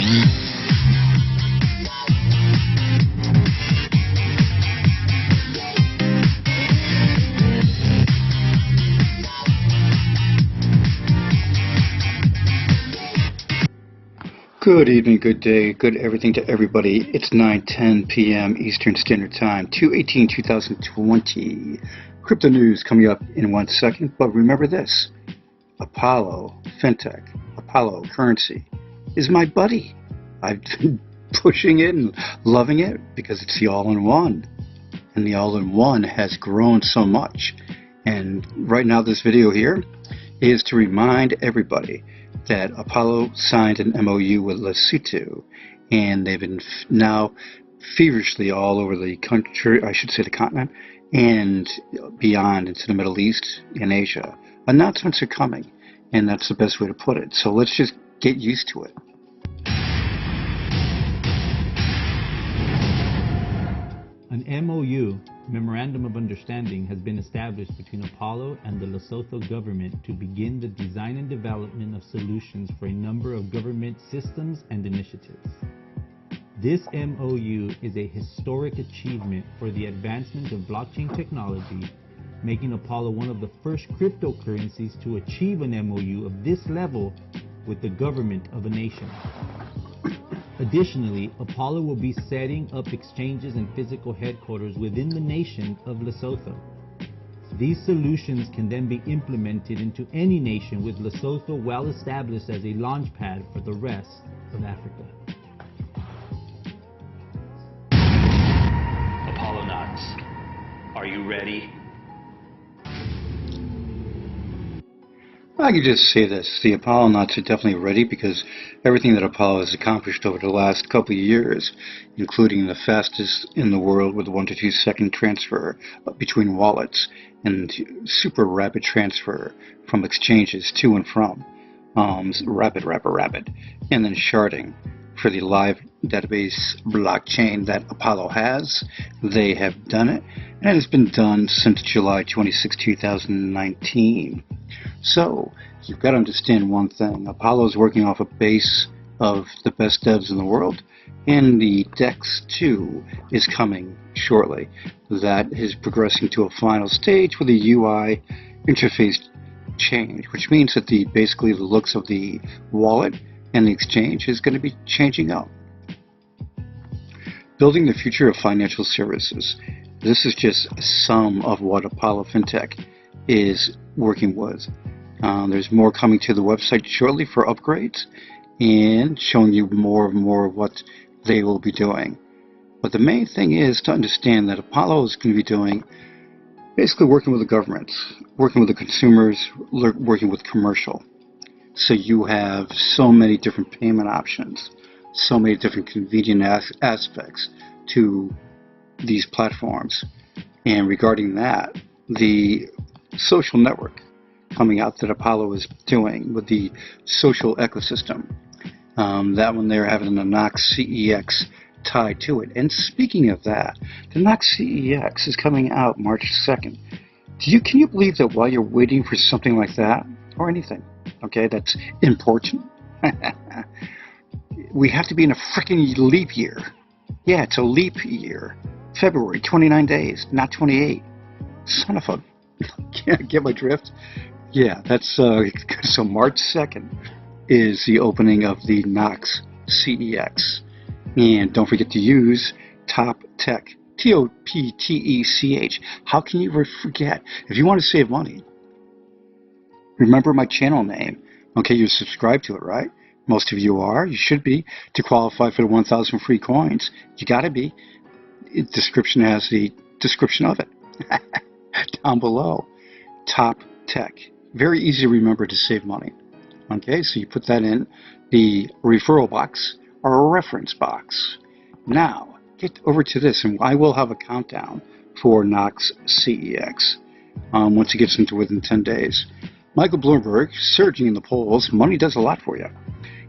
Good evening, good day, good everything to everybody. It's 9:10 p.m. Eastern Standard Time, 2/18/2020. Crypto news coming up in 1 second, but remember this. Apollo Fintech, Apollo Currency is my buddy. I've been pushing it and loving it because it's the all-in-one. And the all-in-one has grown so much. And right now this video here is to remind everybody that Apollo signed an MOU with Lesotho, and they've been now feverishly all over the country, I should say the continent, and beyond into the Middle East and Asia. Announcements are coming, and that's the best way to put it. So let's just get used to it. An MOU, Memorandum of Understanding, has been established between Apollo and the Lesotho government to begin the design and development of solutions for a number of government systems and initiatives. This MOU is a historic achievement for the advancement of blockchain technology, making Apollo one of the first cryptocurrencies to achieve an MOU of this level with the government of a nation. Additionally, Apollo will be setting up exchanges and physical headquarters within the nation of Lesotho. These solutions can then be implemented into any nation, with Lesotho well established as a launchpad for the rest of Africa. Apollo Knox, are you ready? I can just say this, the Apollonauts are definitely ready because everything that Apollo has accomplished over the last couple of years, including the fastest in the world with 1 to 2 second transfer between wallets and super rapid transfer from exchanges to and from, rapid, and then sharding for the live database blockchain that Apollo has. They have done it, and it's been done since July 26, 2019. So, you've got to understand one thing. Apollo is working off a base of the best devs in the world, and the DEX2 is coming shortly. That is progressing to a final stage with a UI interface change, which means that basically the looks of the wallet and the exchange is going to be changing up. Building the future of financial services. This is just some of what Apollo Fintech is working with. There's more coming to the website shortly for upgrades and showing you more and more of what they will be doing. But the main thing is to understand that Apollo is going to be doing basically working with the governments, working with the consumers, working with commercial. So you have so many different payment options, so many different convenient aspects to these platforms. And regarding that, the social network coming out that Apollo is doing with the social ecosystem. That one they're having the Knox CEX tied to it. And speaking of that, the Knox CEX is coming out March 2nd. Can you believe that while you're waiting for something like that, or anything, okay, that's important, we have to be in a freaking leap year. Yeah, it's a leap year. February, 29 days, not 28. Son of a... Can't get my drift? Yeah, that's so March 2nd is the opening of the Knox CEX. And don't forget to use TOPTECH, TOPTECH. How can you forget? If you want to save money, remember my channel name. Okay, you're subscribed to it, right? Most of you are. You should be. To qualify for the 1,000 free coins, you got to be. Description has the description of it. Down below. TOPTECH. Very easy to remember to save money. Okay, so you put that in the referral box or a reference box. Now, get over to this, and I will have a countdown for Knox CEX once it gets into within 10 days. Michael Bloomberg, surging in the polls. Money does a lot for you.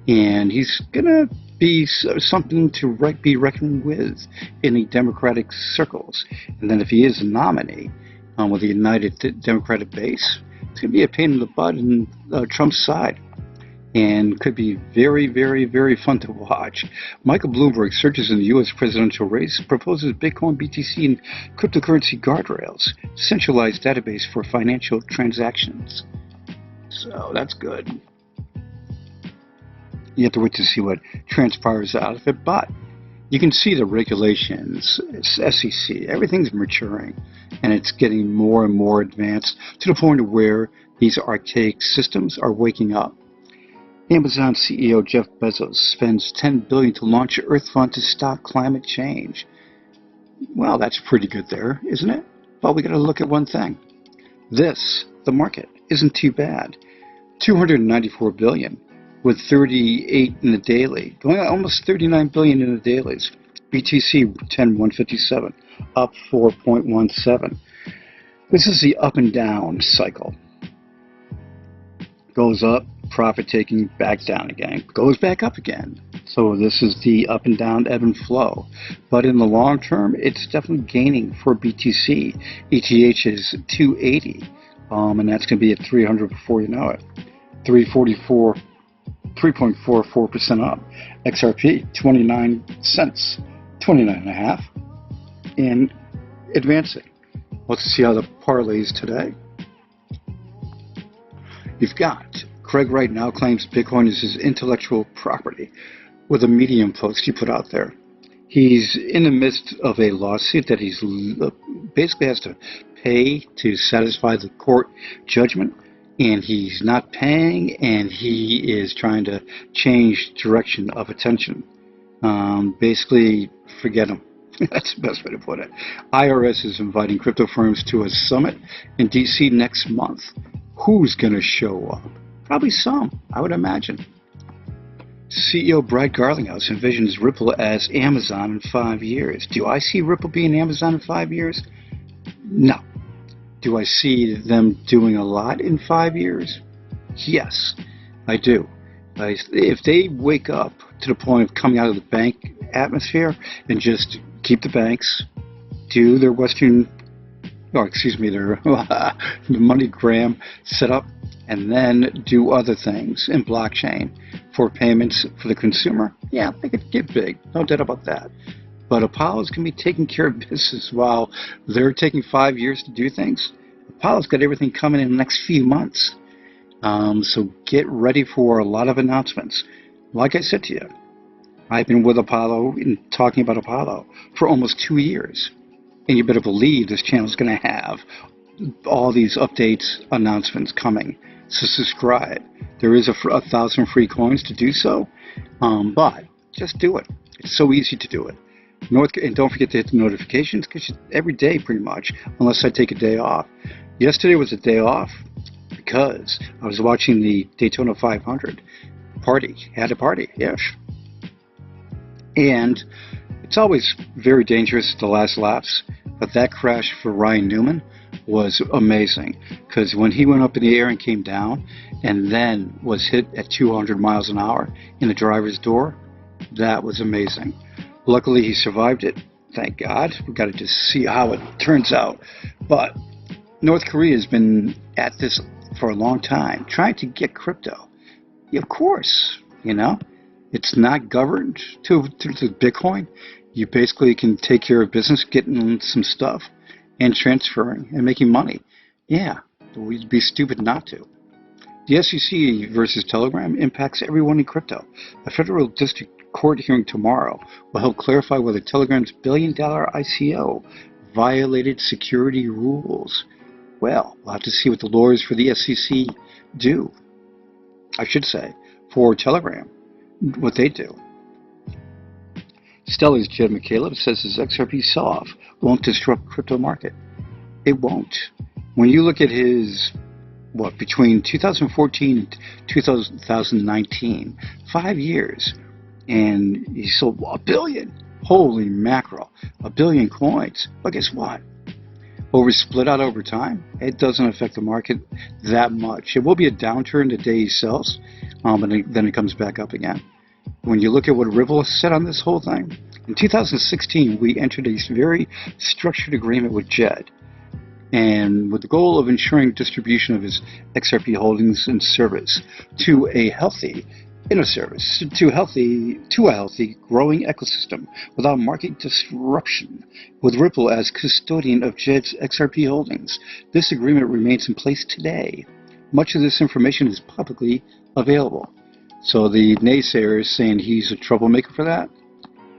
And he's going to be something to be reckoned with in the Democratic circles. And then if he is a nominee with the United Democratic base, it's going to be a pain in the butt in Trump's side. and could be very, very, very fun to watch. Michael Bloomberg searches in the U.S. presidential race, proposes Bitcoin, BTC, and cryptocurrency guardrails, centralized database for financial transactions. So that's good. You have to wait to see what transpires out of it, but you can see the regulations, SEC, everything's maturing, and it's getting more and more advanced to the point where these archaic systems are waking up. Amazon CEO Jeff Bezos spends $10 billion to launch an Earth Fund to stop climate change. Well, that's pretty good there, isn't it? But we got to look at one thing. The market, isn't too bad. $294 billion, with 38 in the daily, going almost 39 billion in the dailies. BTC 10,157, up 4.17. This is the up and down cycle. Goes up, profit taking, back down again, goes back up again. So this is the up and down ebb and flow. But in the long term, it's definitely gaining for BTC. ETH is 280, and that's going to be at 300 before you know it. 344, 3.44% up. XRP 29 cents, 29.5, and advancing. Let's see how the parlays today. You've got Craig Wright now claims Bitcoin is his intellectual property with a Medium post he put out there. He's in the midst of a lawsuit that he's basically has to pay to satisfy the court judgment, and he's not paying, and he is trying to change direction of attention. Basically, forget him. That's the best way to put it. IRS is inviting crypto firms to a summit in DC next month. Who's going to show up? Probably some, I would imagine. CEO Brad Garlinghouse envisions Ripple as Amazon in 5 years. Do I see Ripple being Amazon in 5 years? No. Do I see them doing a lot in 5 years? Yes, I do. If they wake up to the point of coming out of the bank atmosphere and just keep the banks, do their their MoneyGram setup, and then do other things in blockchain for payments for the consumer, yeah, they could get big, no doubt about that. But Apollo's going to be taking care of business while they're taking 5 years to do things. Apollo's got everything coming in the next few months. So get ready for a lot of announcements. Like I said to you, I've been with Apollo and talking about Apollo for almost 2 years. And you better believe this channel is going to have all these updates, announcements coming. So subscribe. There is 1,000 free coins to do so, but just do it. It's so easy to do it. And don't forget to hit the notifications, because every day pretty much, unless I take a day off. Yesterday was a day off because I was watching the Daytona 500 party. Had a party, yes. And it's always very dangerous, the last laps, but that crash for Ryan Newman was amazing, because when he went up in the air and came down and then was hit at 200 miles an hour in the driver's door, that was amazing. Luckily he survived it, thank God. We've got to just see how it turns out. But North Korea has been at this for a long time, trying to get crypto. Of course, it's not governed to Bitcoin. You basically can take care of business, getting some stuff, and transferring and making money. Yeah, we'd be stupid not to. The SEC versus Telegram impacts everyone in crypto. A federal district court hearing tomorrow will help clarify whether Telegram's billion-dollar ICO violated security rules. Well, we'll have to see what the lawyers for the SEC do. I should say, for Telegram, what they do. Stellar's Jed McCaleb says his XRP sell-off won't disrupt crypto market. It won't. When you look at his, between 2014 and 2019, 5 years, and he sold 1 billion. Holy mackerel, 1 billion coins. But guess what? Split out over time, it doesn't affect the market that much. It will be a downturn the day he sells, and then it comes back up again. When you look at what Ripple said on this whole thing, in 2016, we entered a very structured agreement with Jed. and with the goal of ensuring distribution of his XRP holdings and service to a healthy to a healthy growing ecosystem without market disruption, with Ripple as custodian of Jed's XRP holdings. This agreement remains in place today. Much of this information is publicly available. So the naysayers saying he's a troublemaker for that,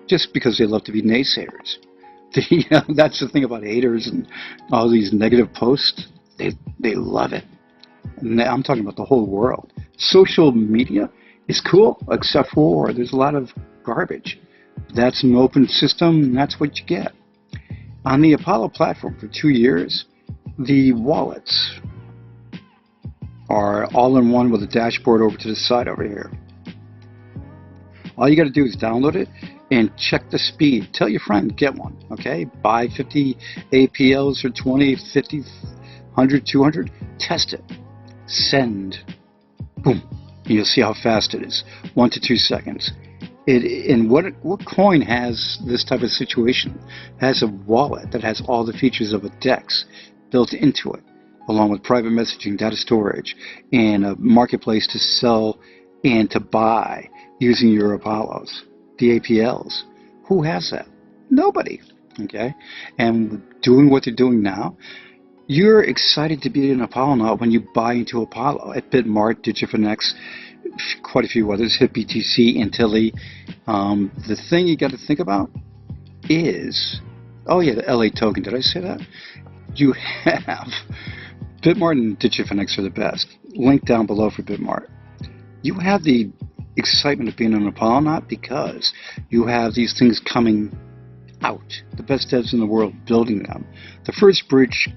just because they love to be naysayers. That's the thing about haters and all these negative posts. They love it. And I'm talking about the whole world. Social media is cool, except for there's a lot of garbage. That's an open system, and that's what you get. On the Apollo platform for 2 years, the wallets are all in one with a dashboard over to the side over here. All you got to do is download it and check the speed. Tell your friend, get one, okay? Buy 50 APLs or 20, 50, 100, 200. Test it. Send. Boom. You'll see how fast it is. 1 to 2 seconds. And what coin has this type of situation? It has a wallet that has all the features of a DEX built into it, along with private messaging, data storage, and a marketplace to sell and to buy using your Apollos, the APLs. Who has that? Nobody. Okay? And doing what they're doing now, you're excited to be an Apollo now when you buy into Apollo at Bitmart, Digifinex, quite a few others, HitBTC, Antilli. The thing you got to think about is, oh yeah, the LA token. Did I say that? You have Bitmart and Digifinex are the best. Link down below for Bitmart. You have the excitement of being an Apollo not because you have these things coming out. The best devs in the world building them. The first bridge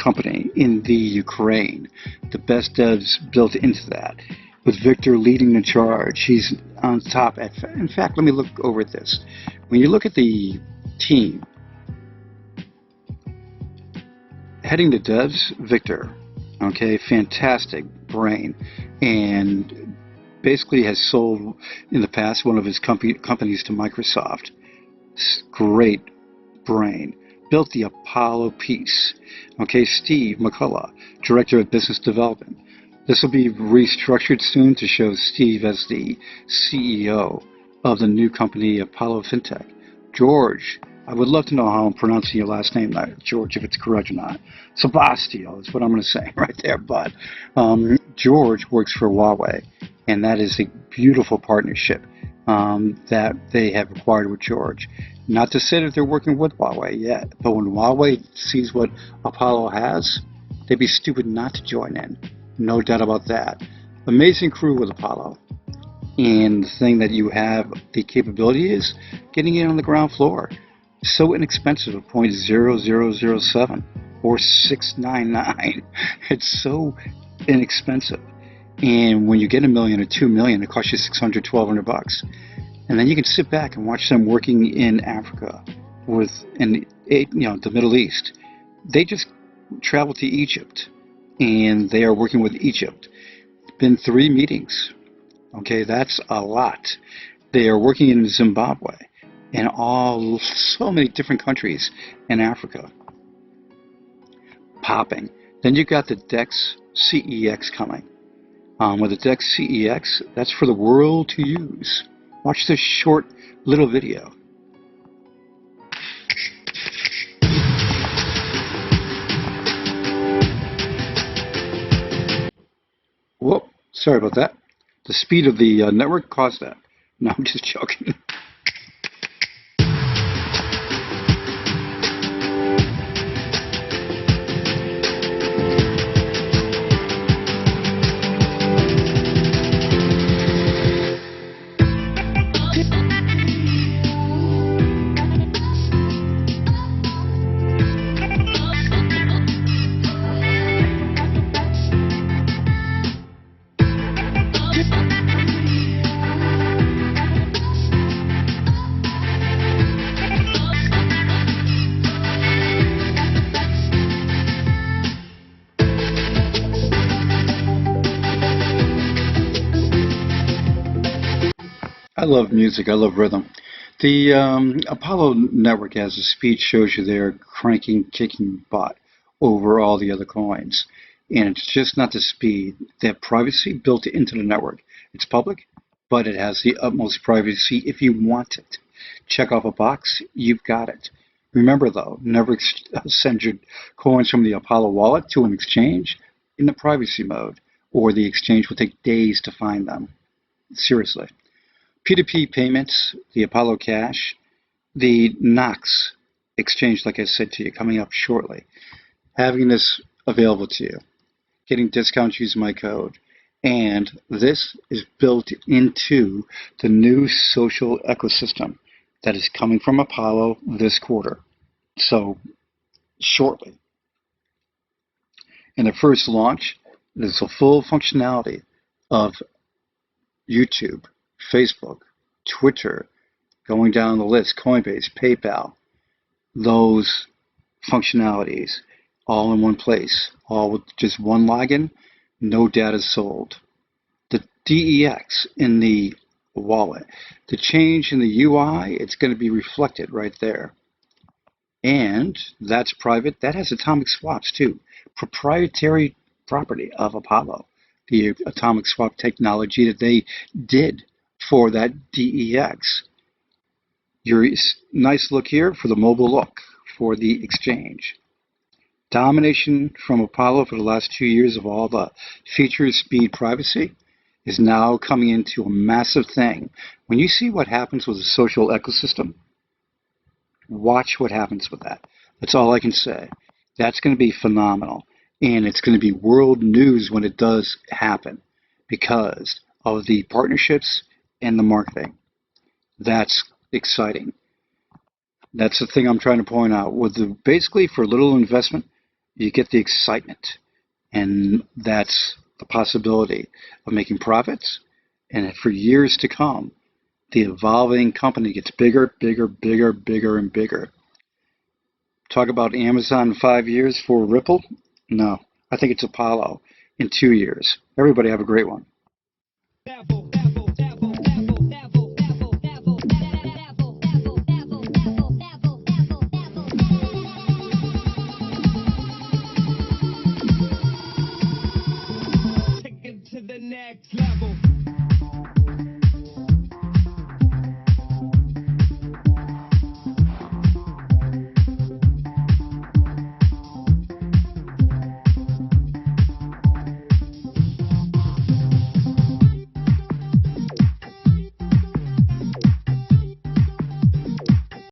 company in the Ukraine, the best devs built into that, with Victor leading the charge. He's on top. In fact, let me look over at this. When you look at the team, heading the devs, Victor, okay, fantastic brain, and basically has sold in the past one of his companies to Microsoft. Great brain. Built the Apollo piece. Okay, Steve McCullough, Director of Business Development. This will be restructured soon to show Steve as the CEO of the new company Apollo Fintech. George, I would love to know how I'm pronouncing your last name, George, if it's correct or not. Sebastio is what I'm going to say right there. But George works for Huawei, and that is a beautiful partnership that they have acquired with George. Not to say that they're working with Huawei yet, but when Huawei sees what Apollo has, they'd be stupid not to join in. No doubt about that. Amazing crew with Apollo. And the thing that you have the capability is getting it on the ground floor. So inexpensive at 0.0007 or 699. It's so inexpensive. And when you get $1 million or $2 million, it costs you $600, $1,200. And then you can sit back and watch them working in Africa, in the Middle East. They just traveled to Egypt, and they are working with Egypt. It's been 3 meetings. Okay, that's a lot. They are working in Zimbabwe and so many different countries in Africa. Popping. Then you got the DEX coming. With the DEX, that's for the world to use. Watch this short little video. Whoop, sorry about that. The speed of the network caused that. No, I'm just joking. I love music. I love rhythm. The Apollo network, as the speed shows you there, cranking, kicking butt. over all the other coins. And it's just not the speed. They have privacy built into the network. It's public, but it has the utmost privacy if you want it. Check off a box, you've got it. Remember though, never send your coins from the Apollo wallet to an exchange in the privacy mode, or the exchange will take days to find them. Seriously. P2P payments, the Apollo Cash, the Knox exchange, like I said to you, coming up shortly. Having this available to you. Getting discounts using my code. And this is built into the new social ecosystem that is coming from Apollo this quarter. So, shortly. In the first launch, there's a full functionality of YouTube, Facebook, Twitter, going down the list, Coinbase, PayPal, those functionalities all in one place, all with just one login, no data sold. The DEX in the wallet, the change in the UI, it's going to be reflected right there. And that's private. That has atomic swaps too. Proprietary property of Apollo, the atomic swap technology that they did for that DEX. Your nice look here for the mobile look for the exchange. Domination from Apollo for the last 2 years of all the features, speed, privacy is now coming into a massive thing. When you see what happens with the social ecosystem, watch what happens with that. That's all I can say. That's going to be phenomenal. And it's going to be world news when it does happen because of the partnerships and the marketing. That's exciting. That's the thing I'm trying to point out. With basically, for little investment, you get the excitement. And that's the possibility of making profits. And for years to come, the evolving company gets bigger, bigger, bigger, bigger, and bigger. Talk about Amazon in 5 years for Ripple? No, I think it's Apollo in 2 years. Everybody have a great one.